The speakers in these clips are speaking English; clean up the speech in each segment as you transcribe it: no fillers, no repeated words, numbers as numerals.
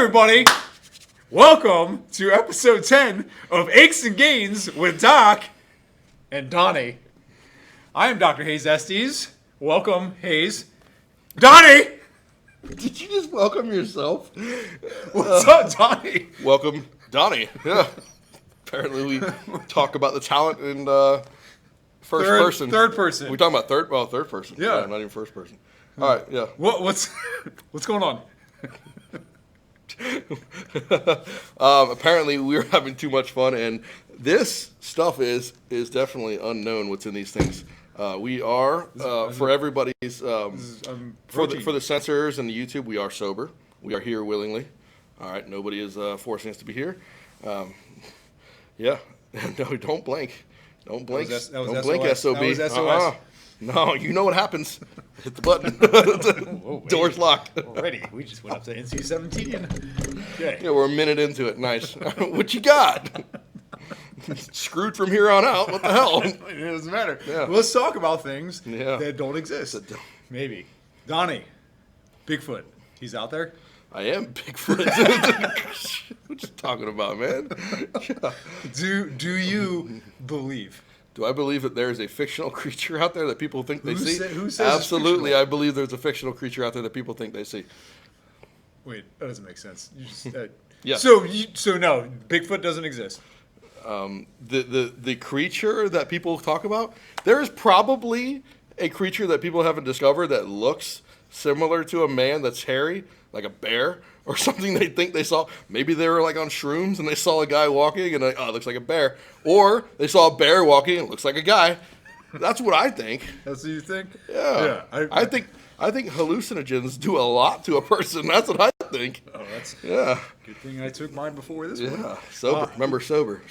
everybody. Welcome to episode 10 of Aches and Gainz with Doc and Donnie. I am Dr. Hayes Estes. Welcome, Hayes. Donnie! Did you just welcome yourself? What's up, Donnie? Welcome, Donnie. Yeah. Apparently we talk about the talent in first person. Third person. We're talking about third person. Yeah. Not even first person. All right, yeah. What's going on? Apparently we were having too much fun, and this stuff is definitely unknown what's in these things. We are, for everybody's, for the censors and the YouTube, we are sober. We are here willingly. All right, nobody is forcing us to be here. Yeah, no, don't blink. Don't blink. Don't blink, SOB. That was SOS. No, you know what happens. Hit the button. Whoa, Door's locked. Already, we just went up to NC-17. Okay. Yeah, we're a minute into it. Nice. What you got? Screwed from here on out. What the hell? It doesn't matter. Yeah. Let's talk about things Yeah. that don't exist. Maybe. Donnie, Bigfoot, he's out there? I am Bigfoot. What you talking about, man? Yeah. Do you believe? Do I believe that there is a fictional creature out there that people think they see? Who says Absolutely, I believe there's a fictional creature out there that people think they see. Wait, that doesn't make sense. You just, Yeah. So no, Bigfoot doesn't exist. The creature that people talk about, there is probably a creature that people haven't discovered that looks similar to a man that's hairy, like a bear or something they think they saw. Maybe they were like on shrooms and they saw a guy walking and it looks like a bear. Or they saw a bear walking and it looks like a guy. That's what I think. That's what you think? Yeah. I think hallucinogens do a lot to a person. That's what I think. Oh, that's Yeah. good thing I took mine before this one. Yeah. Sober. Remember, sober.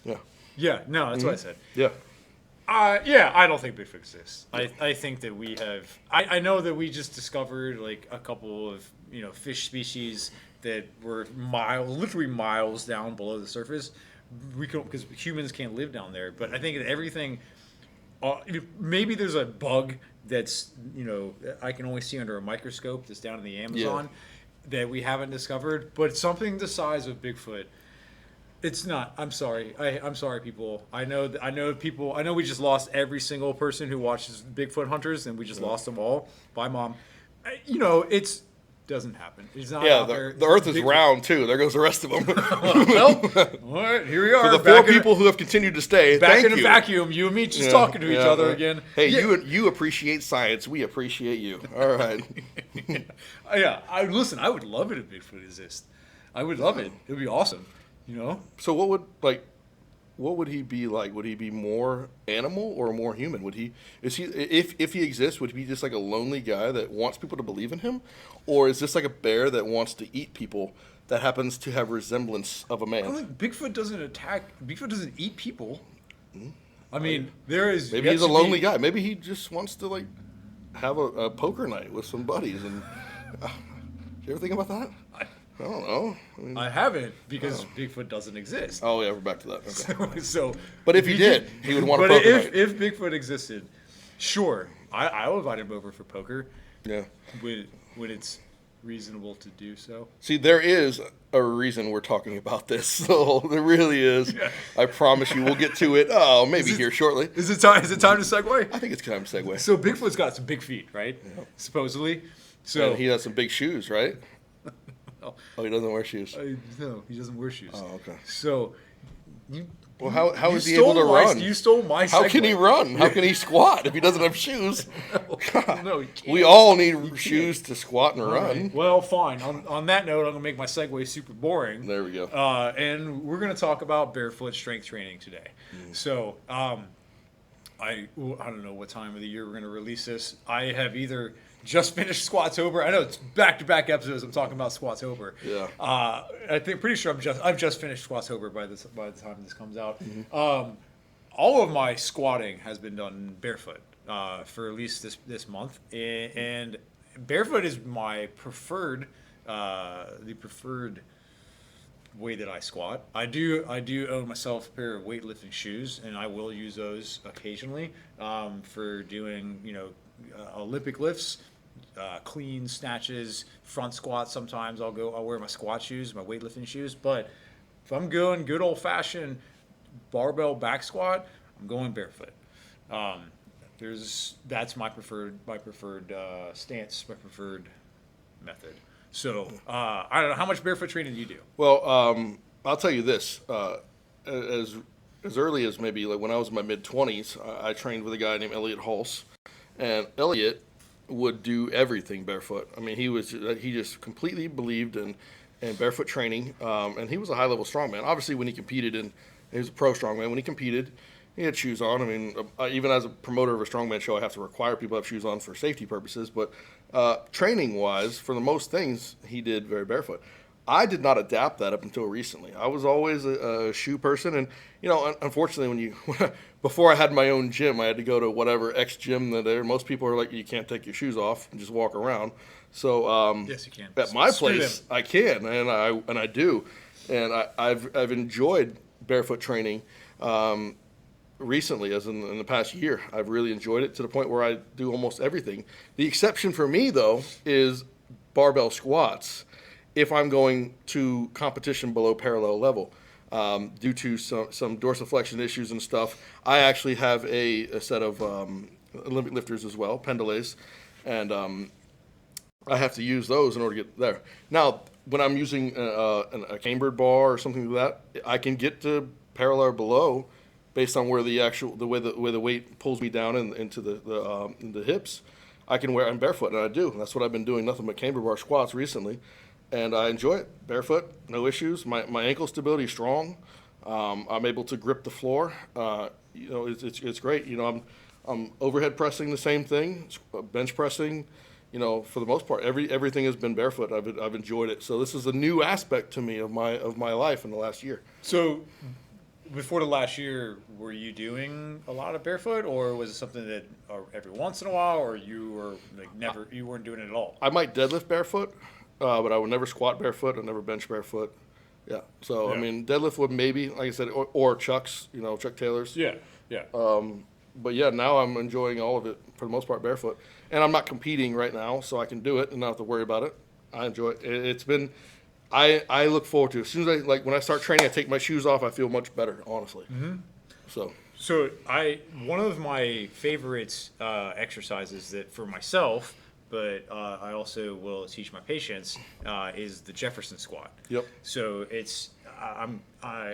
Yeah. Yeah, no, that's what I said. Yeah. Yeah, I don't think Bigfoot exists. I think that we have. I know that we just discovered like a couple of fish species that were literally miles down below the surface. We can because humans can't live down there. But I think that everything. Maybe there's a bug that's I can only see under a microscope that's down in the Amazon that we haven't discovered. But something the size of Bigfoot. It's not. I'm sorry. I'm sorry, people. I know people. I know we just lost every single person who watches Bigfoot Hunters, and we just lost them all. Bye, Mom. It's doesn't happen. It's not. Yeah, out there. the Earth is round too. There goes the rest of them. Well, all right, here we are. For the four people who have continued to stay, back thank in the vacuum. You and me just talking to each other again. Hey, you appreciate science. We appreciate you. All right. Yeah. Listen. I would love it if Bigfoot exists. I would love it. It would be awesome. So what would he be like? Would he be more animal or more human? If he exists, would he be just like a lonely guy that wants people to believe in him? Or is this like a bear that wants to eat people that happens to have resemblance of a man? I don't think Bigfoot doesn't eat people. I mean, there is. Maybe he's a lonely guy. Maybe he just wants to like have a poker night with some buddies. And did you ever think about that? I don't know. I haven't because Bigfoot doesn't exist. Oh yeah, we're back to that. Okay. So, but if he did, he would want to poker. But if Bigfoot existed, sure, I'll invite him over for poker. Yeah. When it's reasonable to do so. See, there is a reason we're talking about this. So there really is. Yeah. I promise you, we'll get to it. Oh, maybe here shortly. Is it time to segue? I think it's time to segue. So Bigfoot's got some big feet, right? Yeah. Supposedly. So and he has some big shoes, right? Oh, he doesn't wear shoes. No, he doesn't wear shoes. Oh, okay. So, how is he able to run? You stole my segue. How can he run? How can he squat if he doesn't have shoes? No, he can't. We all need shoes to squat and run. Right. Well, fine. On that note, I'm going to make my segue super boring. There we go. And we're going to talk about barefoot strength training today. So, I don't know what time of the year we're going to release this. I have either just finished Squattober. I know it's back-to-back episodes. I'm talking about Squattober. Yeah. Pretty sure I've just finished Squattober by the time this comes out. Mm-hmm. All of my squatting has been done barefoot for at least this month, and barefoot is my preferred way that I squat. I do own myself a pair of weightlifting shoes, and I will use those occasionally for doing Olympic lifts clean snatches, front squats. Sometimes I'll wear my squat shoes, my weightlifting shoes. But if I'm going good old fashioned barbell back squat, I'm going barefoot. That's my preferred stance, my preferred method. So I don't know, how much barefoot training do you do? Well, I'll tell you this. As early as maybe like when I was in my mid-20s, I trained with a guy named Elliot Hulse, and Elliot would do everything barefoot. I mean, he just completely believed in barefoot training, and he was a high-level strongman. Obviously, when he competed, he was a pro strongman. When he competed, he had shoes on. I mean, even as a promoter of a strongman show, I have to require people to have shoes on for safety purposes. But training-wise, for the most things, he did very barefoot. I did not adapt that up until recently. I was always a shoe person, and unfortunately, before I had my own gym, I had to go to whatever X gym that there. Most people are like, you can't take your shoes off and just walk around. So yes, you can. At my place, I can, and I do, and I've enjoyed barefoot training. Recently, as in the past year, I've really enjoyed it to the point where I do almost everything. The exception for me, though, is barbell squats. If I'm going to competition below parallel level, due to some dorsiflexion issues and stuff, I actually have a set of Olympic lifters as well, pendulays, and I have to use those in order to get there. Now, when I'm using a cambered bar or something like that, I can get to parallel or below based on where the way the weight pulls me down into the hips. I'm barefoot, and I do. That's what I've been doing, nothing but cambered bar squats recently. And I enjoy it. Barefoot, no issues. My ankle stability is strong. I'm able to grip the floor. It's great. I'm overhead pressing the same thing, bench pressing. For the most part, everything has been barefoot. I've enjoyed it. So this is a new aspect to me of my life in the last year. So before the last year, were you doing a lot of barefoot, or was it something that every once in a while, or you were you weren't doing it at all? I might deadlift barefoot. But I would never squat barefoot. I never bench barefoot. Yeah. So, yeah. I mean, deadlift would maybe, like I said, or Chuck's, Chuck Taylor's. Yeah, yeah. But yeah, now I'm enjoying all of it for the most part barefoot. And I'm not competing right now, so I can do it and not have to worry about it. I enjoy it. It's been, I look forward to it. As soon as when I start training, I take my shoes off, I feel much better, honestly. Mm-hmm. So one of my favorite exercises that for myself, but I also will teach my patients, is the Jefferson Squat. Yep. So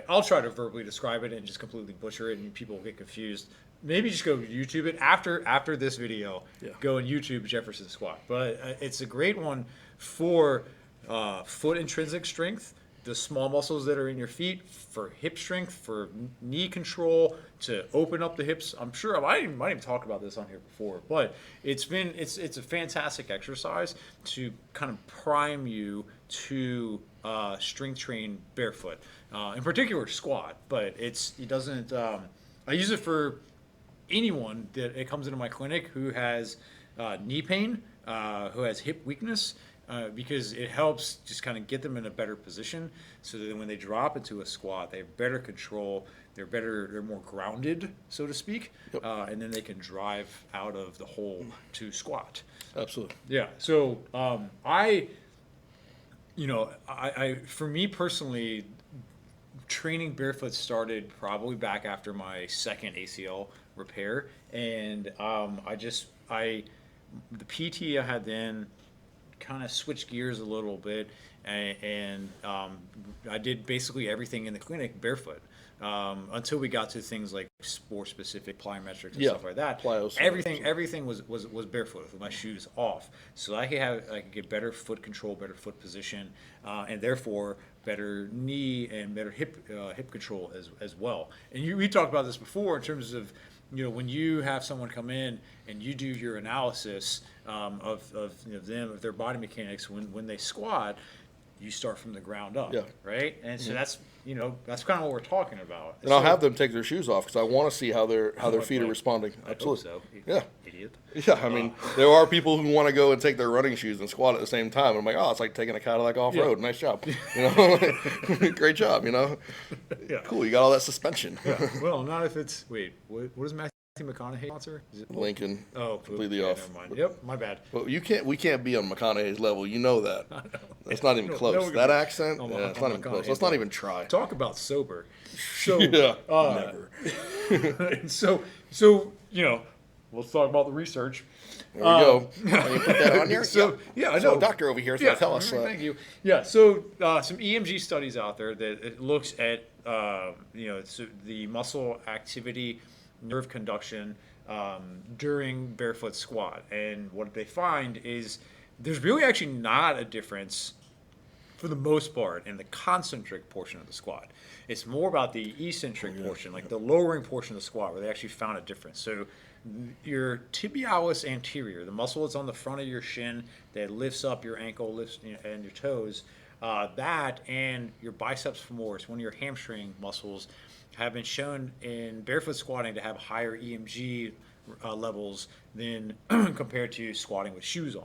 I'll try to verbally describe it and just completely butcher it, and people will get confused. Maybe just go YouTube it after this video. Yeah. Go and YouTube Jefferson Squat. But it's a great one for foot intrinsic strength, the small muscles that are in your feet, for hip strength, for knee control, to open up the hips. I'm sure I might even talk about this on here before, but it's a fantastic exercise to kind of prime you to strength train barefoot, in particular squat. But it doesn't. I use it for anyone that it comes into my clinic who has knee pain, who has hip weakness. Because it helps just kind of get them in a better position, so that when they drop into a squat, they have better control. They're more grounded, so to speak, yep. And then they can drive out of the hole to squat. Absolutely. Yeah. So for me personally, training barefoot started probably back after my second ACL repair, and the PT I had then kind of switched gears a little bit, and I did basically everything in the clinic barefoot, until we got to things like sport specific plyometrics and stuff like that. Everything was barefoot with my shoes off, so I could get better foot control, better foot position, and therefore better knee and better hip control as well. And we talked about this before in terms of, when you have someone come in and you do your analysis of their body mechanics when they squat, you start from the ground up, right? And so that's kind of what we're talking about. And I'll have them take their shoes off because I want to see how their feet are responding. Absolutely. So. Yeah. Idiot. Yeah, I mean, there are people who want to go and take their running shoes and squat at the same time. I'm like, oh, it's like taking a Cadillac off-road. Yeah. Nice job. Great job, Yeah. Cool, you got all that suspension. Yeah. Well, not if it's, what does Matthew McConaughey sponsor? Is it Lincoln. Oh, completely yeah, off. never mind. Yep, my bad. Well, we can't be on McConaughey's level. You know that. I know. That's not even close. No, That accent, on it's not even close. Let's not even try. Talk about sober. So, Yeah, never. so let's talk about the research. There we go. You put that on there? So, yeah, I know. So, doctor over here is going to tell us. Thank you. Yeah, so some EMG studies out there that it looks at the muscle activity, nerve conduction during barefoot squat, and what they find is there's really actually not a difference for the most part in the concentric portion of the squat. It's more about the eccentric portion, like the lowering portion of the squat, where they actually found a difference. So your tibialis anterior, the muscle that's on the front of your shin that lifts up your ankle, and your toes, that and your biceps femoris, one of your hamstring muscles, have been shown in barefoot squatting to have higher EMG levels than compared to squatting with shoes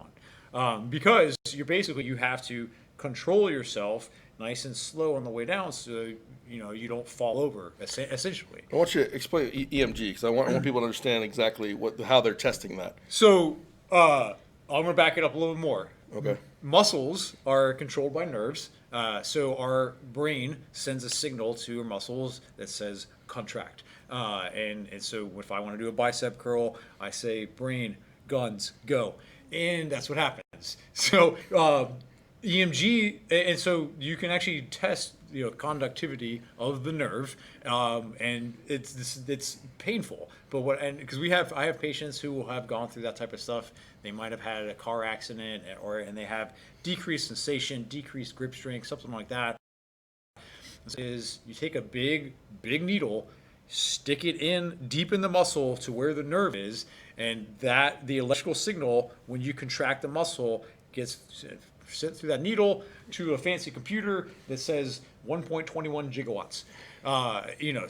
on, because you have to control yourself nice and slow on the way down, so you don't fall over. Essentially, I want you to explain EMG because I want people to understand exactly how they're testing that. So I'm going to back it up a little bit more. Okay. Muscles are controlled by nerves, so our brain sends a signal to our muscles that says contract. And so if I want to do a bicep curl, I say brain, guns, go, and that's what happens. So EMG, and so you can actually test conductivity of the nerve, and it's painful. But because I have patients who have gone through that type of stuff. They might have had a car accident, and they have decreased sensation, decreased grip strength, something like that. Is you take a big needle, stick it in deep in the muscle to where the nerve is, and that the electrical signal when you contract the muscle gets sent through that needle to a fancy computer that says 1.21 gigawatts.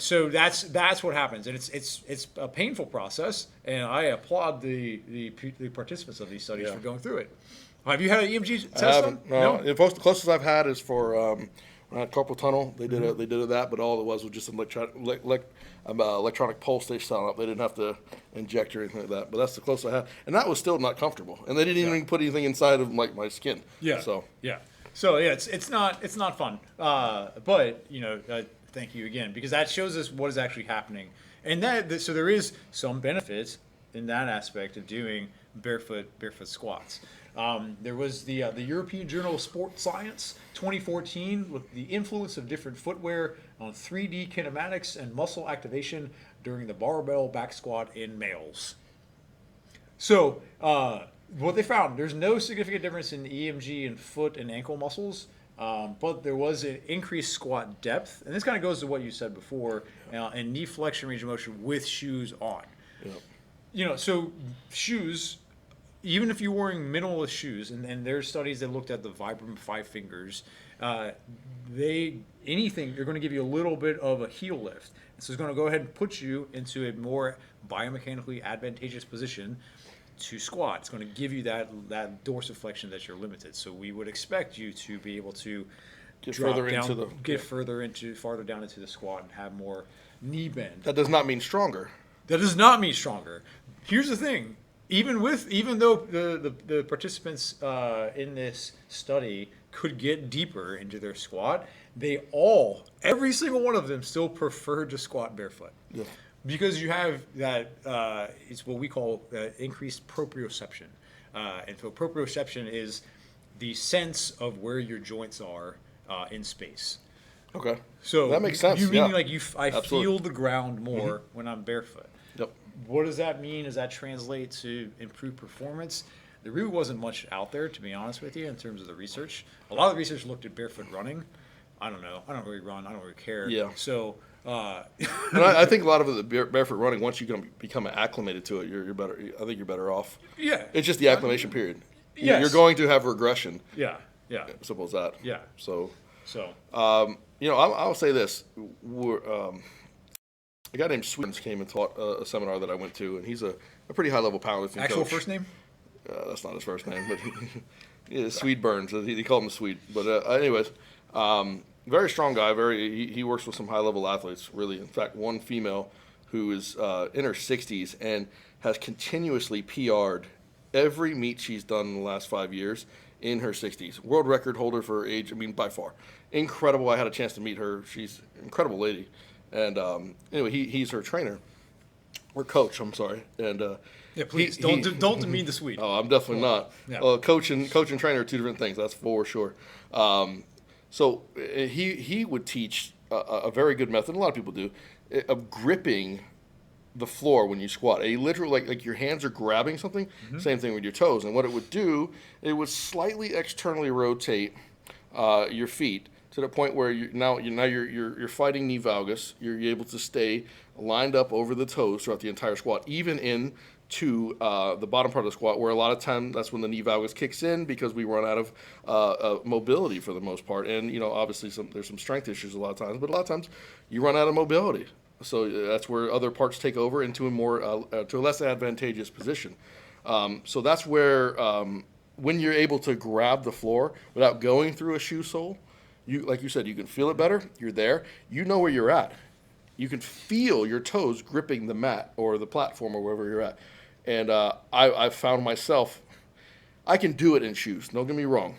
So that's what happens, and it's a painful process, and I applaud the participants of these studies for going through it. Have you had an EMG test? I haven't. No. The closest I've had is for carpal tunnel. They did that, but all it was just an electronic pulse they set up. They didn't have to inject or anything like that. But that's the closest I had, and that was still not comfortable. And they didn't even put anything inside of my skin. Yeah. So it's not fun. But thank you again, because that shows us what is actually happening, and so there is some benefits in that aspect of doing barefoot squats. There was the European Journal of Sport Science 2014 with the influence of different footwear on 3D kinematics and muscle activation during the barbell back squat in males. So what they found, there's no significant difference in EMG in foot and ankle muscles, but there was an increased squat depth, and this kind of goes to what you said before, and knee flexion range of motion with shoes on. Yep. So shoes, even if you're wearing minimalist shoes, and there's studies that looked at the Vibram 5 fingers, they're going to give you a little bit of a heel lift. So it's going to go ahead and put you into a more biomechanically advantageous position to squat. It's going to give you that dorsiflexion that you're limited. So we would expect you to be able to farther down into the squat and have more knee bend. That does not mean stronger. That does not mean stronger. Here's the thing. Even though the participants in this study could get deeper into their squat, every single one of them still preferred to squat barefoot. Yeah. Because you have that, it's what we call increased proprioception. And so proprioception is the sense of where your joints are in space. Okay. So that makes sense. You mean like I Absolutely. feel the ground more when I'm barefoot. Yep. What does that mean? Does that translate to improved performance? There really wasn't much out there, to be honest with you, in terms of the research. A lot of the research looked at barefoot running. I don't know. I don't really run. I don't really care. Yeah. So, I think a lot of the barefoot running, once you become acclimated to it, you're better. I think you're better off. Yeah. It's just the acclimation period. Yes. You're going to have regression. Yeah. Yeah. Simple as that. Yeah. So. I'll say this. A guy named Sweetens came and taught a seminar that I went to, and he's a pretty high-level powerlifting Actual coach. first name? That's not his first name, but Swede Burns. He called him Swede. But anyways, very strong guy. He works with some high-level athletes, really. In fact, one female who is in her 60s and has continuously PR'd every meet she's done in the last 5 years in her 60s. World record holder for her age, I mean, by far. Incredible. I had a chance to meet her. She's an incredible lady. And anyway, he's her trainer. Or coach, I'm sorry. And yeah, please don't demean the Swede. Oh, I'm definitely not. Yeah. Coach and trainer are two different things. That's for sure. So he would teach a very good method. A lot of people do of gripping the floor when you squat. A literal like your hands are grabbing something. Same thing with your toes. And what it would do, it would slightly externally rotate your feet to the point where you're fighting knee valgus. You're able to stay lined up over the toes throughout the entire squat, even into the bottom part of the squat, where a lot of time that's when the knee valgus kicks in because we run out of mobility for the most part. And obviously there's some strength issues a lot of times, but a lot of times you run out of mobility. So that's where other parts take over into to a less advantageous position. So that's where when you're able to grab the floor without going through a shoe sole, like you said, you can feel it better. You're there. You know where you're at. You can feel your toes gripping the mat or the platform or wherever you're at. And I've found myself, I can do it in shoes. Don't get me wrong.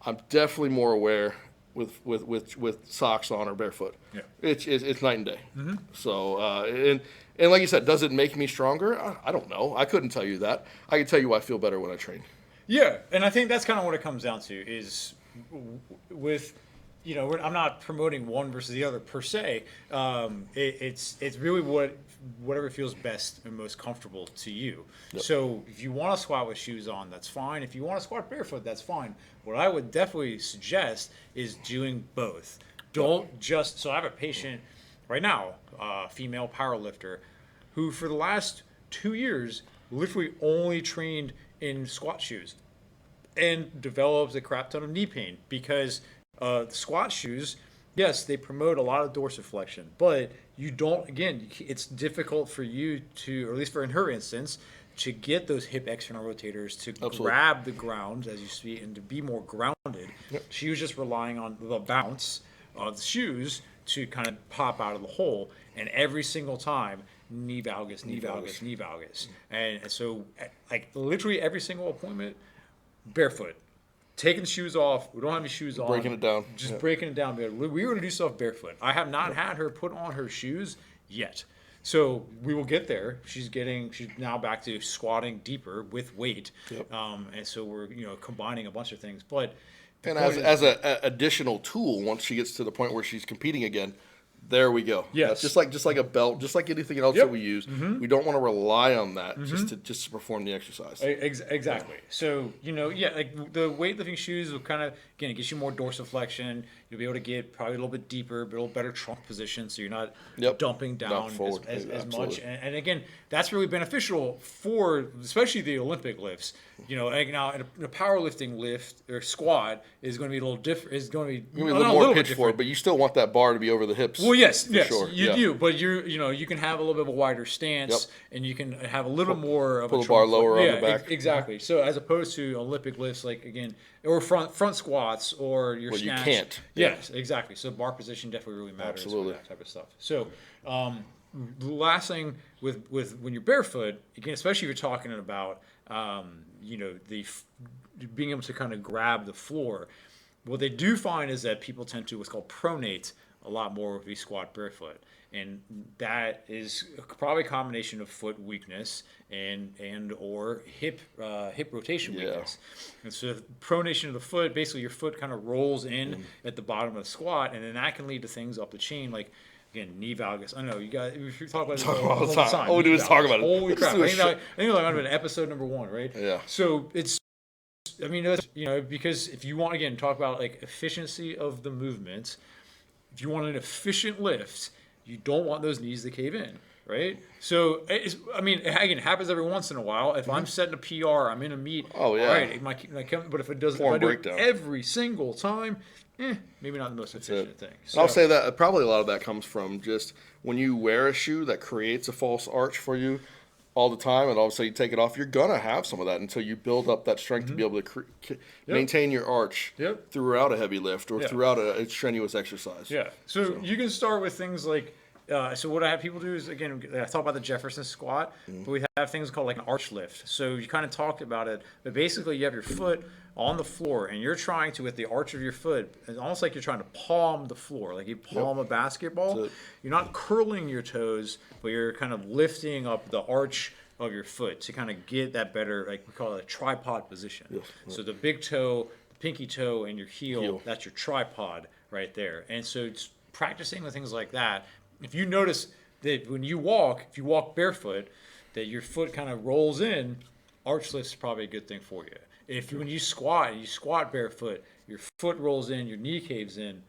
I'm definitely more aware with socks on or barefoot. Yeah. It's night and day. So and like you said, does it make me stronger? I don't know. I couldn't tell you that. I can tell you I feel better when I train. Yeah, and I think that's kind of what it comes down to is with, I'm not promoting one versus the other per se. It's really whatever feels best and most comfortable to you. Yep. So if you want to squat with shoes on, that's fine. If you want to squat barefoot, that's fine. What I would definitely suggest is doing both. Don't just, so I have a patient right now, female powerlifter, who for the last 2 years literally only trained in squat shoes and develops a crap ton of knee pain because the squat shoes, yes, they promote a lot of dorsiflexion, but you don't, again, it's difficult for you to, or at least for in her instance, to get those hip external rotators to grab the ground, as you see, and to be more grounded. Yep. She was just relying on the bounce of the shoes to kind of pop out of the hole, and every single time, knee valgus. And so, like, literally every single appointment, barefoot. Taking the shoes off. We don't have any shoes on. Breaking it down. Just breaking it down. We were going to do stuff barefoot. I have not had her put on her shoes yet. So we will get there. She's now back to squatting deeper with weight. Yep. And so we're combining a bunch of things. But as an additional tool, once she gets to the point where she's competing again, there we go. Yes. Just like a belt, just like anything else that we use. We don't want to rely on that just to perform the exercise. Exactly. So, like the weightlifting shoes will kind of, again, it gets you more dorsiflexion. You'll be able to get probably a little bit deper, but a little better trunk position, so you're not dumping down as much. And again, that's really beneficial for especially the Olympic lifts. Now in a powerlifting lift or squat is going to be a little different. Is going to be a little more pitch for it, but you still want that bar to be over the hips. Well, yes, sure. You do, but you can have a little bit of a wider stance, and you can have a little more of pull the bar lower on the back. Exactly. So as opposed to Olympic lifts, like again, or front squats or your snatch. You can't. Yes, exactly. So bar position definitely really matters. Absolutely. For that type of stuff. So the last thing with when you're barefoot, again, especially if you're talking about the being able to kind of grab the floor, what they do find is that people tend to what's called pronate a lot more if we squat barefoot, and that is probably a combination of foot weakness and or hip rotation weakness. And so pronation of the foot, basically your foot kind of rolls in at the bottom of the squat, and then that can lead to things up the chain like, again, knee valgus. I know you guys. We talk about this all the time. All we do is talk about it. Holy crap! I think that might have been episode number 1, right? Yeah. So it's, because if you want, again, talk about like efficiency of the movement, if you want an efficient lift, you don't want those knees to cave in, right? So again, it happens every once in a while. If I'm setting a PR, I'm in a meet. Oh yeah. All right, but if it doesn't, if I do it every single time, maybe not the most efficient thing. So, I'll say that probably a lot of that comes from just when you wear a shoe that creates a false arch for you all the time, and all of a sudden you take it off, you're gonna have some of that until you build up that strength to be able to maintain your arch throughout a heavy lift or throughout a strenuous exercise. Yeah. So you can start with things like So what I have people do is, again, I talk about the Jefferson Squat, but we have things called like an arch lift. So you kind of talked about it, but basically you have your foot on the floor and you're trying to, with the arch of your foot, it's almost like you're trying to palm the floor, like you palm a basketball. You're not curling your toes, but you're kind of lifting up the arch of your foot to kind of get that better, like we call it a tripod position. Yes. So the big toe, the pinky toe, and your heel, that's your tripod right there. And so it's practicing with things like that. If you notice that when you walk, if you walk barefoot, that your foot kind of rolls in, arch lift's probably a good thing for you. If when you squat barefoot, your foot rolls in, your knee caves in,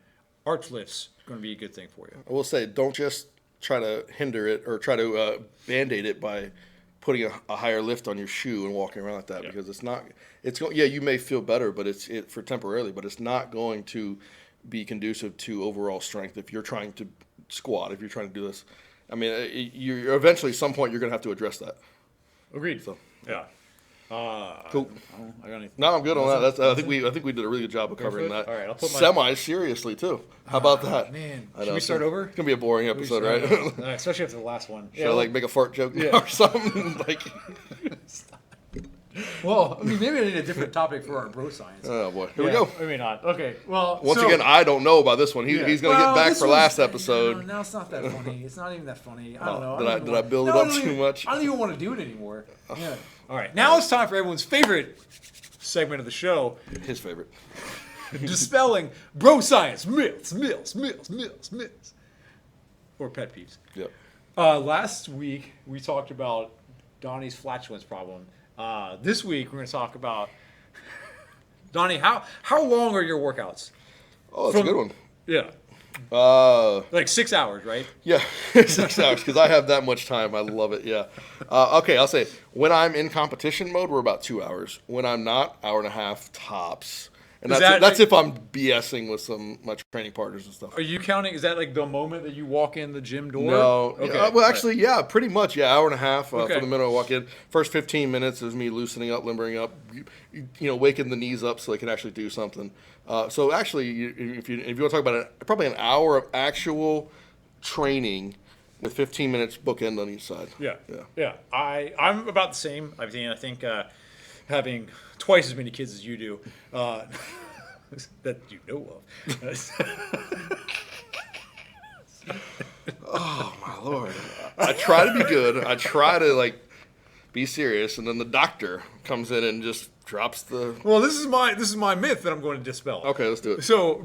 arch lift's going to be a good thing for you. I will say, don't just try to hinder it or try to Band-Aid it by putting a higher lift on your shoe and walking around like that, because it's not. You may feel better, but it's for temporarily, but it's not going to be conducive to overall strength if you're trying to squat, if you're trying to do this. I mean, you're eventually, at some point, you're going to have to address that. Agreed. So, yeah. Cool. I got anything. No, I'm good on that. I think we did a really good job of covering that. All right, I'll put my semi-seriously, too. How about that? Man, should we start over? It's going to be a boring episode, right? Especially after the last one. Should I, make a fart joke or something? Well, I mean, maybe I need a different topic for our bro science. Oh, boy. Here we go. Maybe not. Okay, well. Once again, I don't know about this one. He's going to get back for last episode. No, it's not that funny. It's not even that funny. I don't know. Did I build it up too much? I don't even want to do it anymore. Yeah. All right, now it's time for everyone's favorite segment of the show. His favorite. Dispelling bro science myths. Or pet peeves. Yep. Last week, we talked about Donnie's flatulence problem. This week, we're going to talk about, Donnie, how long are your workouts? Oh, that's a good one. Yeah. Like 6 hours, right? Yeah, 6 hours, because I have that much time. I love it, yeah. Okay, I'll say, when I'm in competition mode, we're about 2 hours. When I'm not, hour and a half tops. And that's if I'm BSing with my training partners and stuff. Are you counting, is that like the moment that you walk in the gym door? No. Okay. Well, actually, yeah, pretty much. Yeah, hour and a half from the minute I walk in. First 15 minutes is me loosening up, limbering up, waking the knees up so they can actually do something. So actually, if you want to talk about it, probably an hour of actual training with 15 minutes bookend on each side. Yeah. I'm about the same. I think having twice as many kids as you do, that you know of. Oh my Lord! I try to be good. I try to be serious, and then the doctor comes in and just drops the. Well, this is my myth that I'm going to dispel. Okay, let's do it. So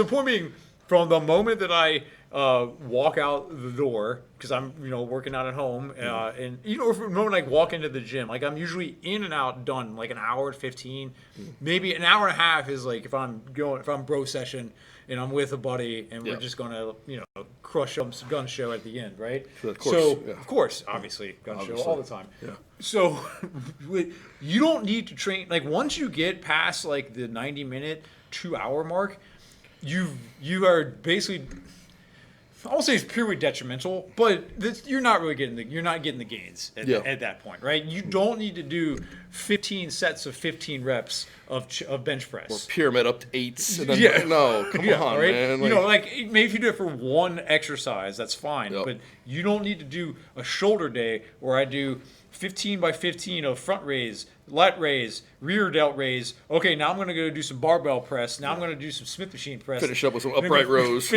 point being, from the moment that I walk out the door, because I'm working out at home, and from the moment I walk into the gym, I'm usually in and out done like an hour and 15, maybe an hour and a half is like if I'm bro session and I'm with a buddy and we're just gonna crush up some gun show at the end, right? Of course, of course, obviously gun show all the time. Yeah. So you don't need to train once you get past the 90-minute 2 hour mark, you are basically, I won't say it's purely detrimental, but you're not getting the gains at that point, right? You don't need to do 15 sets of 15 reps of bench press or pyramid up to 8s. And then, no, come on, right? man. Maybe if you do it for one exercise, that's fine, but you don't need to do a shoulder day where I do 15 by 15 of front raise, lat raise, rear delt raise. Okay, now I'm going to go do some barbell press. Now I'm going to do some Smith machine press. Finish up with some upright rows.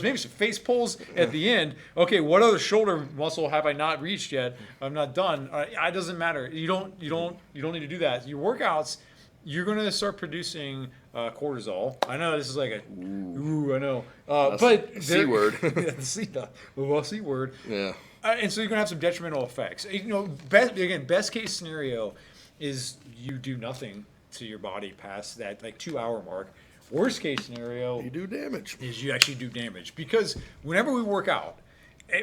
Maybe some face pulls at the end. Okay, what other shoulder muscle have I not reached yet? I'm not done. It doesn't matter. You don't need to do that. Your workouts, you're going to start producing cortisol. I know this is like a I know. But C word. C word. Yeah. And so you're going to have some detrimental effects. Best case scenario is you do nothing to your body past that 2 hour mark. Worst case scenario, you do damage. Is you actually do damage, because whenever we work out,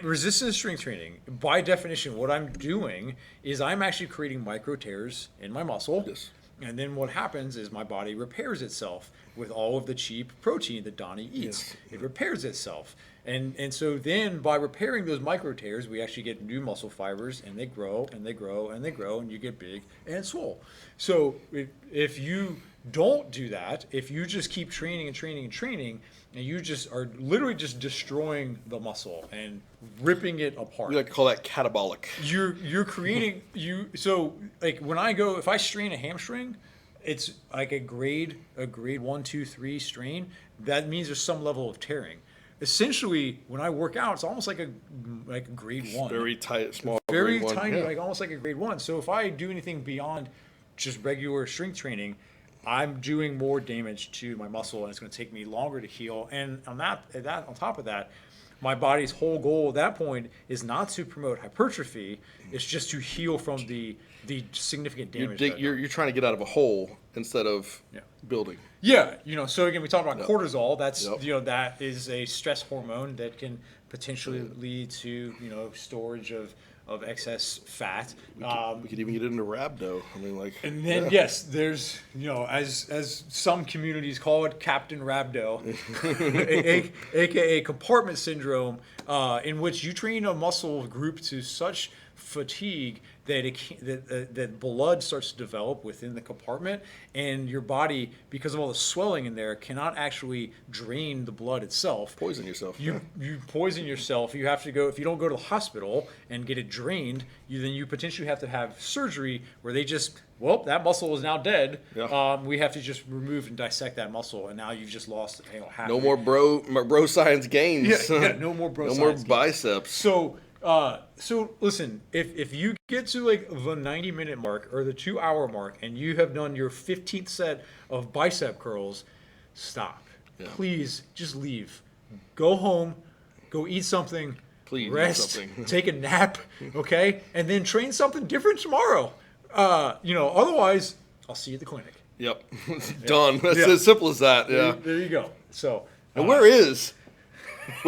resistance strength training, by definition, what I'm doing is I'm actually creating micro tears in my muscle. Yes. And then what happens is my body repairs itself with all of the cheap protein that Donnie eats. Yes. It repairs itself. And so then by repairing those micro tears, we actually get new muscle fibers, and they grow and they grow and they grow, and you get big and swole. So if you Don't do that. If you just keep training and training and training, and you just are literally just destroying the muscle and ripping it apart. We like to call that catabolic. You're creating so like when if I strain a hamstring, it's like a grade 1, 2, 3 strain. That means there's some level of tearing. Essentially, when I work out, it's almost like a grade 1. Very tight, small. Very grade tiny, 1. like almost like a grade 1. So if I do anything beyond just regular strength training, I'm doing more damage to my muscle, and it's going to take me longer to heal. And on top of that, my body's whole goal at that point is not to promote hypertrophy. It's just to heal from the significant damage. You're trying to get out of a hole instead of building. Yeah, so again, we talked about cortisol. That's that is a stress hormone that can potentially lead to storage of excess fat. We could even get into rhabdo. I mean, like. And then yes, there's as some communities call it, Captain Rhabdo, aka compartment syndrome, in which you train a muscle group to such fatigue that blood starts to develop within the compartment, and your body, because of all the swelling in there, cannot actually drain the blood itself. Poison yourself. You poison yourself. You have to go, if you don't go to the hospital and get it drained, then you potentially have to have surgery where they just, that muscle is now dead. Yeah. We have to just remove and dissect that muscle, and now you've just lost half. No more bro science gains. Yeah, no more bro science. No more gains. biceps. So listen, if you get to like the 90-minute mark or the 2-hour mark and you have done your 15th set of bicep curls, stop. Yeah. Please just leave. Go home, go eat something, please rest, eat something. Take a nap, okay? And then train something different tomorrow. Otherwise, I'll see you at the clinic. Yep. Done. That's as simple as that. Yeah. There you go. So, and where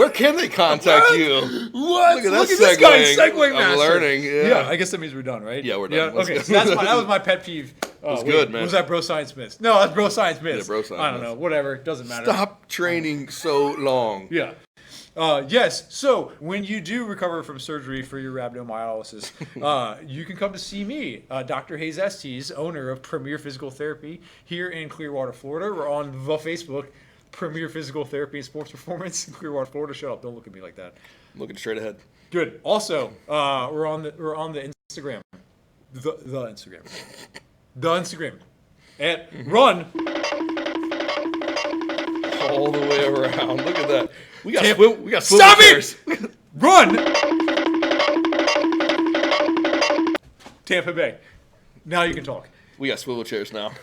can they contact you? What? Look at this guy's segueing master. I'm learning. Yeah, I guess that means we're done, right? Yeah, we're done. Yeah, okay, so that was my pet peeve. It's good, man. Was that bro science myths? No, that's bro science myths. Yeah, bro science I don't know. Whatever. Doesn't matter. Stop training so long. Yeah. Yes. So when you do recover from surgery for your rhabdomyolysis, you can come to see me, Dr. Hayes Estes, owner of Premier Physical Therapy here in Clearwater, Florida. We're on the Facebook. Premier Physical Therapy and Sports Performance in Clearwater, Florida. Shut up! Don't look at me like that. I'm looking straight ahead. Good. Also, we're on the Instagram, the Instagram, at run all the way around. Look at that. We got stop it! Run Tampa Bay. Now you can talk. We got swivel chairs now.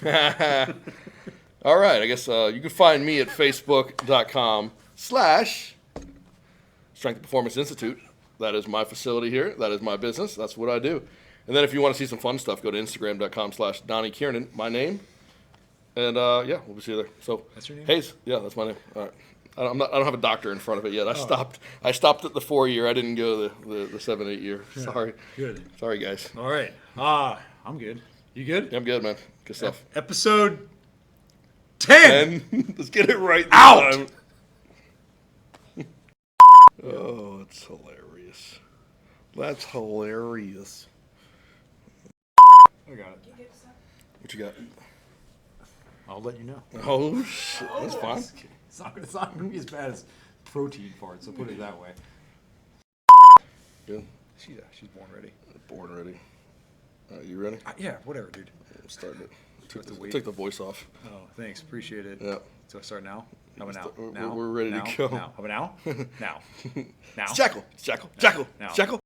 All right, I guess you can find me at facebook.com/Strength Performance Institute. That is my facility here. That is my business. That's what I do. And then if you want to see some fun stuff, go to instagram.com/Donnie Kiernan, my name. And we'll see you there. So that's your name? Hayes. Yeah, that's my name. All right. I don't have a doctor in front of it yet. I stopped at the 4 year. I didn't go the 7-8 year. Yeah. Sorry. Good. Sorry, guys. All right. I'm good. You good? Yeah, I'm good, man. Good stuff. Episode 10. Let's get it right this out. Time. Oh, it's hilarious. That's hilarious. I got it. What you got? I'll let you know. Oh shit, that's fine. It's not gonna be as bad as protein farts. So put it that way. Good. She's born ready. Born ready. You ready? Yeah, whatever, dude. I'm starting it. Took the voice off. Oh, thanks. Appreciate it. Yeah. So I start now? How about now? We're ready to go. Now. How about now? Now. It's Jackal. Now.